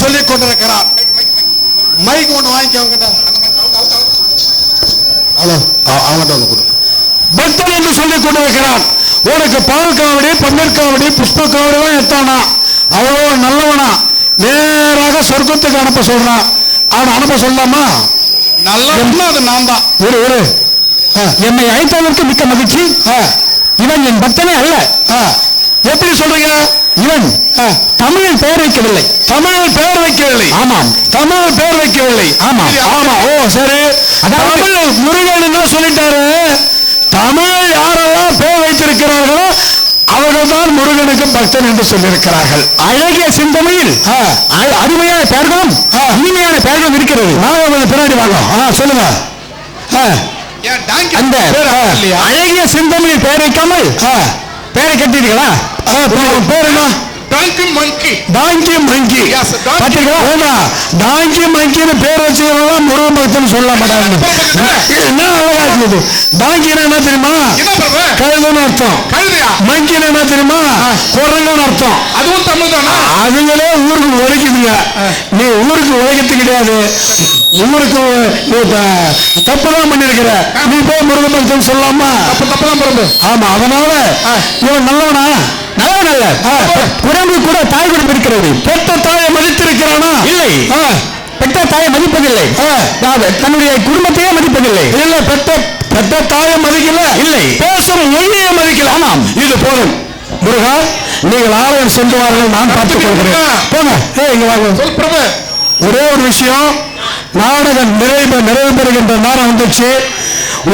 சொல்லிக் கொண்டிருக்கிறார். மைக் ஒன்று வாங்கிக்க. ஹலோ, அவங்ககிட்ட ஒன்று கொடு. பக்தன் என்று சொல்லிக் கொண்டிருக்கிறான். உனக்கு பால் காவடி, பன்னீர் காவடி, புஷ்ப காவடி எத்தானா? அவ்வளோ நல்லவனா? நேராக சொர்க்கத்துக்கு அனுப்ப சொல்றான். அவன் அனுப்ப சொல்லாமா? நல்லவனா? அது நான் தான். ஒரு என்னை அழைத்ததற்கு மிக்க மகிழ்ச்சி. இவன் என் பக்தனே அல்ல. எப்படி சொல்றீங்க? இவன் தமிழில் பெயர் வைக்கவில்லை. தமிழில் பெயர் வைக்கவில்லை? ஆமாம், தமிழில் பெயர் வைக்கவில்லை. ஆமா ஆமா. ஓ சரி. தமிழ் முருகன் என்ன சொல்லிட்டாரு? தமிழ் யாரெல்லாம் பெயர் வைத்திருக்கிறார்களோ அவர்கள் தான் முருகனுக்கு பக்தன் என்று சொல்லியிருக்கிறார்கள். அழகிய சிந்தனையில் அருமையான பெயர்களும் இனிமையான பெயர்களும் இருக்கிறது. பின்னாடி வாங்க. சொல்லுங்க. அந்த அழகிய சிந்தனையில் பெயர் வைக்காமல் பெயரை கட்டிட்டீங்களா? பேர் என்ன? டாங்கி மங்கி. டாங்கி மங்கி பாத்தீங்களா? டாங்கி மங்கின்னு பேர் வச்சுக்கலாம் முருகன் பக்தன் சொல்ல மாட்டாங்க. என்ன அழகா இருக்குது. டாங்கினா என்ன தெரியுமா? கழுதுன்னு அர்த்தம். மங்கினா என்ன தெரியுமா? குரங்குன்னு அர்த்தம். அதுவும் தமிழ் தானா? அதுங்களே ஊருக்கு உழைக்குதுங்க. நீ ஊருக்கு உழைக்கிறது கிடையாது. ஊருக்கு தப்புதான் பண்ணிருக்கிற. நீ போய் முருகன் பக்தன் சொல்லலாமா? தப்புதான் பிறகு. ஆமா, அதனால இவன் நல்லவனா? நல்லவன் அல்ல. குரங்கு கூட தாய் குடும்பம் இருக்கிறது. பெற்ற தாயை மதித்திருக்கிறானா? இல்லை. பெற்ற தாயை மதிப்பதில்லை. தன்னுடைய குடும்பத்தையே மதிப்பதில்லை. இல்ல, பெற்ற தாயை மதிக்கல. இல்லை, பேசும் மொழியை மதிக்கல. ஆமாம், இது போதும். முருகா, நீங்கள் ஆலயம் சென்று வாருங்கள், நான் பார்த்துக் கொள்கிறேன். போங்க. இங்க வாங்க. ஒரே ஒரு விஷயம், நாடகம் நிறைவு பெறுகின்ற நேரம் வந்துச்சு.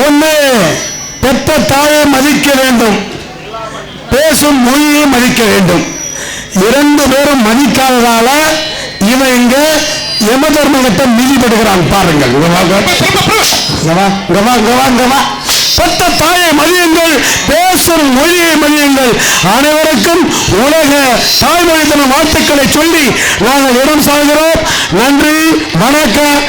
ஒண்ணு, பெற்ற தாயை மதிக்க வேண்டும், பேசும் மொழியை மதிக்க வேண்டும். இரண்டு பேரும் மதிக்காததால இவன் இங்க யம தர்மகத்தை மிதிப்படுகிறான். பாருங்கள். பெற்ற தாயை மதியுங்கள், பேசும் மொழியை மதியுங்கள். அனைவருக்கும் உலக தாய்மொழி தின வாழ்த்துக்களை சொல்லி நாங்கள் இடம் சாகிறோம். நன்றி, வணக்கம்.